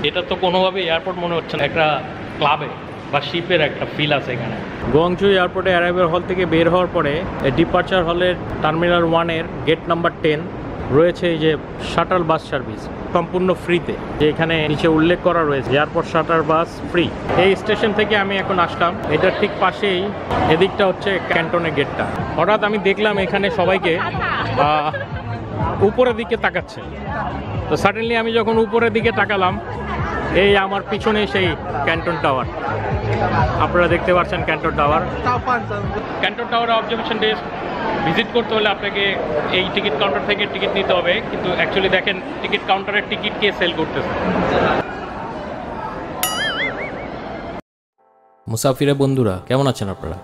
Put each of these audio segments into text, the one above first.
এটা তো কোনোভাবে এয়ারপোর্ট মনে হচ্ছে না, একটা ক্লাবে বা শিপের একটা ফিল আছে এখানে। গুয়াংজু এয়ারপোর্টে অ্যারাইভাল হল থেকে বের হওয়ার পরে ডিপার্চার হলের টার্মিনাল 1-এর গেট নাম্বার 10 রয়েছে এই যে শাটল বাস সার্ভিস সম্পূর্ণ ফ্রিতে, যে এখানে নিচে উল্লেখ করা রয়েছে এয়ারপোর্ট শাটল বাস ফ্রি। এই স্টেশন থেকে আমি এখন আসলাম, এটার ঠিক পাশেই এদিকটা হচ্ছে ক্যান্টনের গেটটা। হঠাৎ আমি দেখলাম এখানে সবাইকে উপরের দিকে তাকাচ্ছে, তো সাডেনলি আমি যখন উপরের দিকে তাকালাম, এই আমার পিছনে সেই ক্যান্টন টাওয়ার, আপনারা দেখতে পাচ্ছেন Canton tower. Canton tower observation desk visit করতে হলে আপনাকে এই টিকিট কাউন্টার থেকে টিকিট নিতে হবে, কিন্তু অ্যাকচুয়ালি দেখেন টিকিট কাউন্টারের টিকিট কে সেল করতেছে। মুসাফিরে বন্ধুরা, কেমন আছেন আপনারা?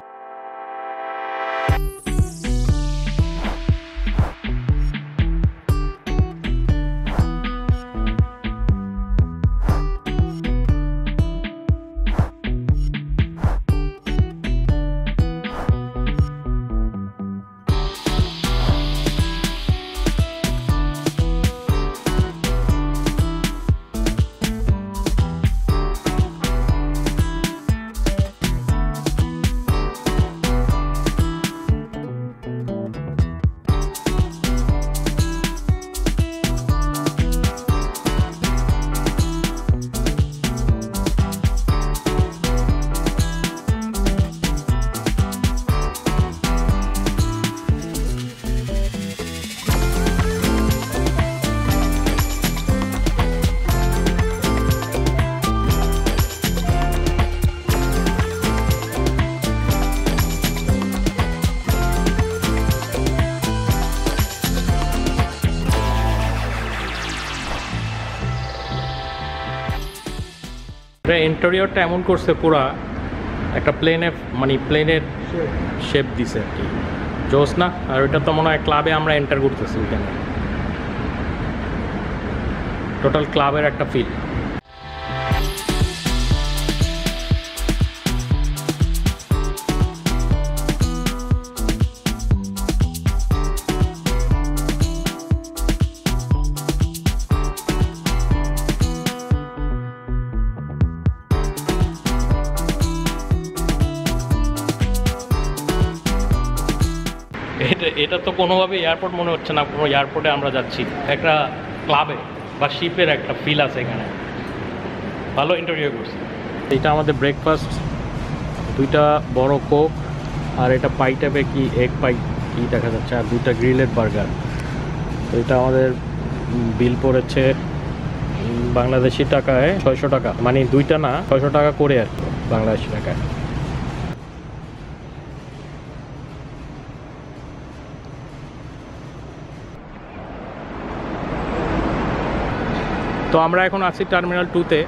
ইন্টেরিয়রটা এমন করছে পুরা একটা প্লেনের শেপ দিছে আর কি, জোস না? আর ওইটা তো মনে হয় ক্লাবে আমরা এন্টার করতেছি, ওইখানে টোটাল ক্লাবের একটা ফিল। এটা তো কোনোভাবে এয়ারপোর্ট মনে হচ্ছে না, কোনো এয়ারপোর্টে আমরা যাচ্ছি, একটা ক্লাবে বা শিপের একটা ফিল আছে এখানে, ভালো ইন্টেরিয়র করছে। এটা আমাদের ব্রেকফাস্ট, দুইটা বড় কোক, আর এটা পাই টাইপে কি এগ পাই কি দেখা যাচ্ছে, আর দুইটা গ্রিলের বার্গার। তো এটা আমাদের বিল পড়েছে বাংলাদেশি টাকায় 600 টাকা, মানে দুইটা না 600 টাকা করে আর কি বাংলাদেশি টাকায়। তো আমরা এখন আছি টার্মিনাল 2-তে।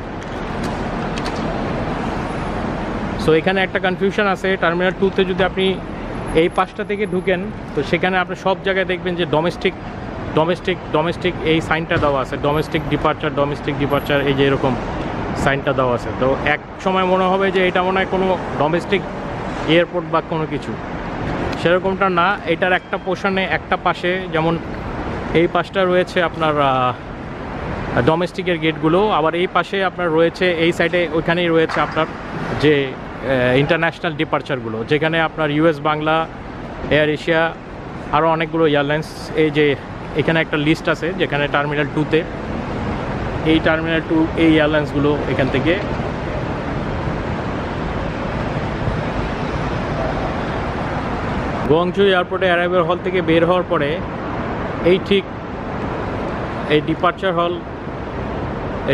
সো এখানে একটা কনফিউশন আছে, টার্মিনাল 2-তে যদি আপনি এই পাশটা থেকে ঢুকেন, তো সেখানে আপনি সব জায়গায় দেখবেন যে ডোমেস্টিক এই সাইনটা দেওয়া আছে, ডোমেস্টিক ডিপার্চার এই যে এরকম সাইনটা দেওয়া আছে। তো এক সময় মনে হবে যে এটা মনে হয় কোনো ডোমেস্টিক এয়ারপোর্ট বা কোনো কিছু, সেরকমটা না। এটার একটা পোর্শনে একটা পাশে, যেমন এই পাশটা রয়েছে আপনার ডোমেস্টিকের গেটগুলো, আবার এই পাশে আপনার রয়েছে এই সাইডে, ওইখানেই রয়েছে আপনার যে ইন্টারন্যাশনাল ডিপার্চারগুলো, যেখানে আপনার ইউএস বাংলা, এয়ার এশিয়া, আরও অনেকগুলো এয়ারলাইন্স। এই যে এখানে একটা লিস্ট আছে, যেখানে টার্মিনাল 2-তে এই টার্মিনাল 2 এই এয়ারলাইন্সগুলো এখান থেকে। গুয়াংজু এয়ারপোর্টে অ্যারাইভাল হল থেকে বের হওয়ার পরে এই ঠিক এই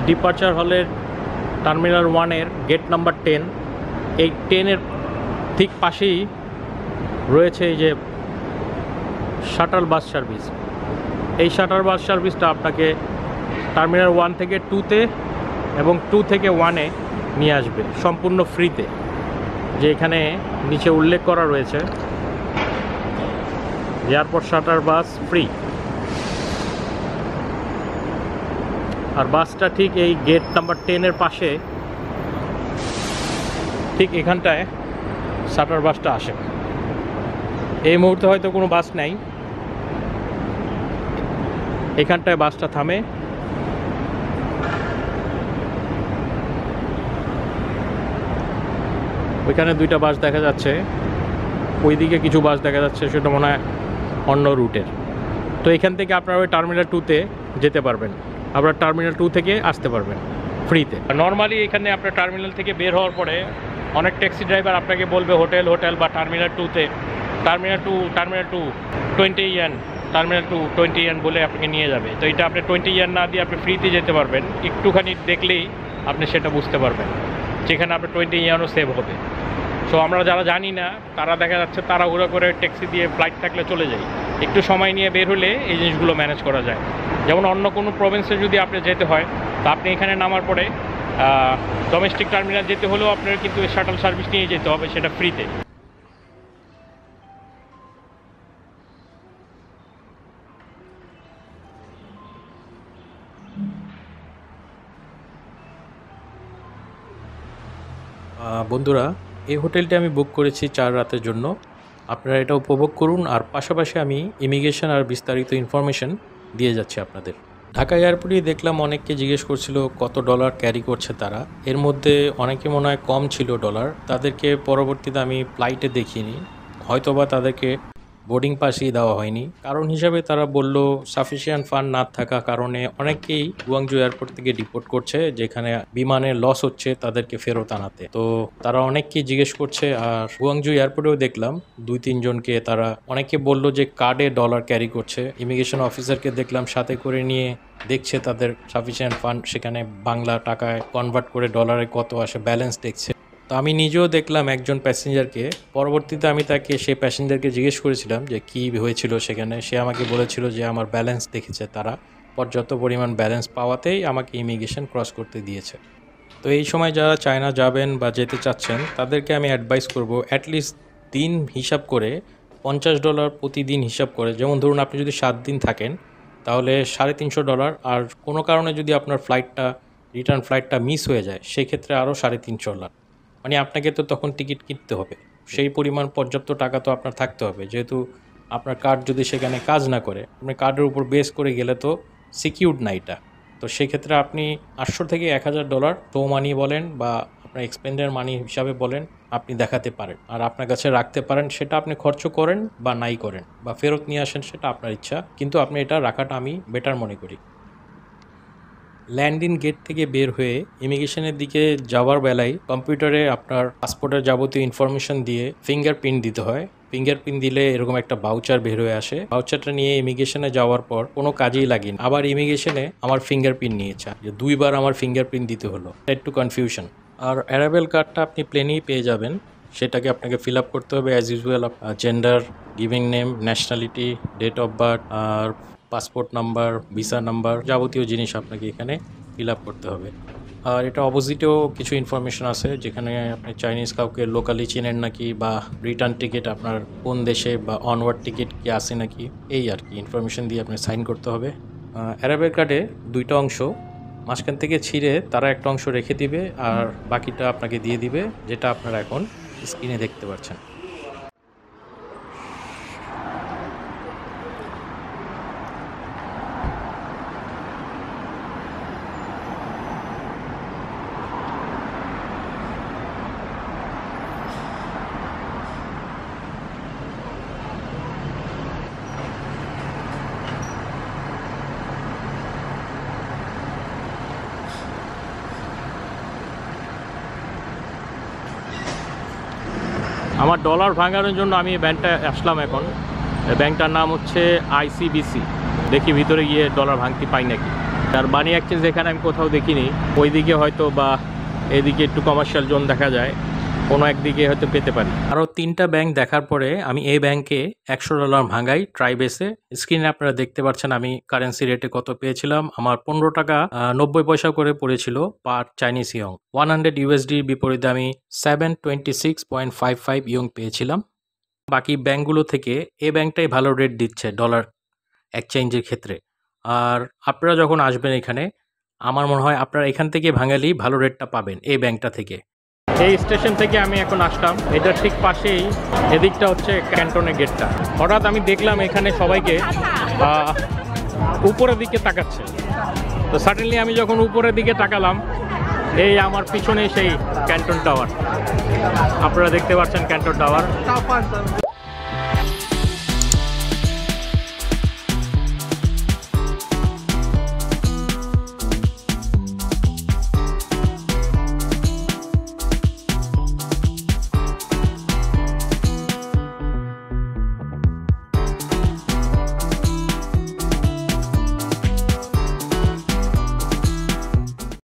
ডিপার্চার হলের টার্মিনাল 1-এর গেট নাম্বার 10, এই 10-এর ঠিক পাশেই রয়েছে এই যে শাটল বাস সার্ভিস। এই শাটল বাস সার্ভিসটা আপনাকে টার্মিনাল 1 থেকে 2-তে এবং 2 থেকে 1-এ নিয়ে আসবে সম্পূর্ণ ফ্রিতে, যে এখানে নিচে উল্লেখ করা রয়েছে এয়ারপোর্ট শাটল বাস ফ্রি। আর বাসটা ঠিক এই গেট নাম্বার 10-এর পাশে, ঠিক এখানটায় শাটল বাসটা আসে। এই মুহূর্তে হয়তো কোনো বাস নাই, এখানটায় বাসটা থামে। ওইখানে দুইটা বাস দেখা যাচ্ছে, ওইদিকে কিছু বাস দেখা যাচ্ছে, সেটা মনে হয় অন্য রুটের। তো এখান থেকে আপনারা ওই টার্মিনাল 2-তে যেতে পারবেন, আপনার টার্মিনাল 2 থেকে আসতে পারবেন ফ্রিতে। নর্মালি এখানে আপনার টার্মিনাল থেকে বের হওয়ার পরে অনেক ট্যাক্সি ড্রাইভার আপনাকে বলবে হোটেল বা টার্মিনাল 2-তে, টার্মিনাল 2 20 ইয়েন, টার্মিনাল 2 20 ইয়েন বলে আপনাকে নিয়ে যাবে। তো এটা আপনি 20 ইয়েন না দিয়ে আপনি ফ্রিতে যেতে পারবেন, একটুখানি দেখলেই আপনি সেটা বুঝতে পারবেন, যেখানে আপনার 20 ইয়েনও সেভ হবে। সো আমরা যারা জানি না তারা দেখা যাচ্ছে তাড়াহুড়ো করে ট্যাক্সি দিয়ে ফ্লাইট থাকলে চলে যায়, একটু সময় নিয়ে বের হলে এই জিনিসগুলো ম্যানেজ করা যায়। যেমন অন্য কোনো প্রভিন্সে যদি আপনি যেতে হয়, তো আপনি এখানে নামার পরে ডোমেস্টিক টার্মিনাল যেতে হলেও আপনার কিন্তু শাটল সার্ভিস নিয়ে যেতে হবে, সেটা ফ্রিতে। বন্ধুরা, এই হোটেলটি আমি বুক করেছি 4 রাতের জন্য। আপনারা এটা উপভোগ করুন, আর পাশাপাশি আমি ইমিগ্রেশন আর বিস্তারিত ইনফরমেশন দিয়ে যাচ্ছি আপনাদের। ঢাকা এয়ারপোর্টে দেখলাম অনেককে জিজ্ঞেস করছিল কত ডলার ক্যারি করছে তারা। এর মধ্যে অনেকে মনে হয় কম ছিল ডলার, তাদেরকে পরবর্তীতে আমি ফ্লাইটে দেখিনি, হয়তোবা তাদেরকে বোর্ডিং পাসই দেওয়া হয়নি। কারণ হিসাবে তারা বলল সাফিসিয়েন্ট ফান্ড না থাকা কারণে অনেকেই গুয়াংজু এয়ারপোর্ট থেকে ডিপোর্ট করছে, যেখানে বিমানের লস হচ্ছে তাদেরকে ফেরত আনাতে। তো তারা অনেককেই জিজ্ঞেস করছে। আর গুয়াংজু এয়ারপোর্টেও দেখলাম 2-3 জনকে, তারা অনেকে বলল যে কার্ডে ডলার ক্যারি করছে। ইমিগ্রেশন অফিসারকে দেখলাম সাথে করে নিয়ে দেখছে তাদের সাফিসিয়েন্ট ফান্ড সেখানে বাংলা টাকায় কনভার্ট করে ডলারে কত আসে ব্যালেন্স দেখছে। তো আমি নিজেও দেখলাম একজন প্যাসেঞ্জারকে, পরবর্তীতে আমি তাকে সেই প্যাসেঞ্জারকে জিজ্ঞেস করেছিলাম যে কী হয়েছিল সেখানে। সে আমাকে বলেছিল যে আমার ব্যালেন্স দেখেছে, তারা পর্যাপ্ত পরিমাণ ব্যালেন্স পাওয়াতেই আমাকে ইমিগ্রেশন ক্রস করতে দিয়েছে। তো এই সময় যারা চায়না যাবেন বা যেতে চাচ্ছেন তাদেরকে আমি অ্যাডভাইস করব অ্যাটলিস্ট দিন হিসাব করে $50 প্রতিদিন হিসাব করে। যেমন ধরুন আপনি যদি 7 দিন থাকেন তাহলে $350, আর কোনো কারণে যদি আপনার রিটার্ন ফ্লাইটটা মিস হয়ে যায় সেক্ষেত্রে আরও $350। মানে আপনাকে তো তখন টিকিট কিনতে হবে, সেই পরিমাণ পর্যাপ্ত টাকা তো আপনার থাকতে হবে। যেহেতু আপনার কার্ড যদি সেখানে কাজ না করে, আপনি কার্ডের উপর বেস করে গেলে তো সিকিউরড না এটা। তো সেক্ষেত্রে আপনি $800 থেকে $1000 টো মানি বলেন বা আপনার এক্সপেন্ডের মানি হিসাবে বলেন আপনি দেখাতে পারেন, আর আপনার কাছে রাখতে পারেন। সেটা আপনি খরচ করেন বা নাই করেন বা ফেরত নিয়ে আসেন, সেটা আপনার ইচ্ছা, কিন্তু আপনি এটা রাখাটা আমি বেটার মনে করি। ল্যান্ডিং গেট থেকে বের হয়ে ইমিগ্রেশনের দিকে যাওয়ার বেলায় কম্পিউটারে আপনার পাসপোর্টের যাবতীয় ইনফরমেশন দিয়ে ফিঙ্গারপ্রিন্ট দিতে হয়। ফিঙ্গারপ্রিন্ট দিলে এরকম একটা ভাউচার বের হয়ে আসে। ভাউচারটা নিয়ে ইমিগ্রেশনে যাওয়ার পর কোনো কাজেই লাগেনি। আবার ইমিগ্রেশনে আমার ফিঙ্গারপ্রিন্ট নিয়েছে, যে 2 বার আমার ফিঙ্গারপ্রিন্ট দিতে হলো, একটু কনফিউশন। আর অ্যারাইভেল কার্ডটা আপনি প্লেনেই পেয়ে যাবেন, সেটাকে আপনাকে ফিল আপ করতে হবে as usual. Gender, giving name, nationality, date of birth, আর পাসপোর্ট নাম্বার, ভিসা নাম্বার, যাবতীয় জিনিস আপনাকে এখানে ফিল আপ করতে হবে। আর এটা অপোজিটেও কিছু ইনফরমেশন আছে, যেখানে আপনি চাইনিজ কাউকে লোকালি চেনেন নাকি, বা রিটার্ন টিকিট আপনার কোন দেশে, বা অনওয়ার্ড টিকিট কি আছে নাকি, এই আর কি ইনফরমেশন দিয়ে আপনি সাইন করতে হবে। অ্যারাইভেল কার্ডে 2টা অংশ, মাঝখান থেকে ছিঁড়ে তারা একটা অংশ রেখে দিবে আর বাকিটা আপনাকে দিয়ে দিবে, যেটা আপনারা এখন স্ক্রিনে দেখতে পাচ্ছেন। আমার ডলার ভাঙানোর জন্য আমি এই ব্যাংকটা আসলাম এখন। এই ব্যাংকটার নাম হচ্ছে ICBC। দেখি ভিতরে গিয়ে ডলার ভাঙতে পাই নাকি। আর মানি এক্সচেঞ্জ এখানে আমি কোথাও দেখিনি, ওইদিকে হয়তো বা এদিকে একটু কমার্শিয়াল জোন দেখা যায়, কোনো একদিকে হয়তো পেতে পারি। আরও 3টা ব্যাংক দেখার পরে আমি এই ব্যাংকে $100 ভাঙাই ট্রাইবেসে। স্ক্রিনে আপনারা দেখতে পাচ্ছেন আমি কারেন্সি রেটে কত পেয়েছিলাম। আমার 15 টাকা 90 পয়সা করে পড়েছিল পার চাইনিজ ইয়ং। 100 USD বিপরীতে আমি 726.55 ইয়ং পেয়েছিলাম। বাকি ব্যাংকগুলো থেকে এই ব্যাংকটাই ভালো রেট দিচ্ছে ডলার এক্সচেঞ্জের ক্ষেত্রে। আর আপনারা যখন আসবেন এখানে, আমার মনে হয় আপনারা এখান থেকে ভাঙালেই ভালো রেটটা পাবেন এই ব্যাংকটা থেকে। এই স্টেশন থেকে আমি এখন আসলাম, এটার ঠিক পাশেই এদিকটা হচ্ছে ক্যান্টনের গেটটা। হঠাৎ আমি দেখলাম এখানে সবাইকে উপরের দিকে তাকাচ্ছে। তো সাডেনলি আমি যখন উপরের দিকে তাকালাম, এই আমার পিছনে সেই ক্যান্টন টাওয়ার। আপনারা দেখতে পাচ্ছেন ক্যান্টন টাওয়ার।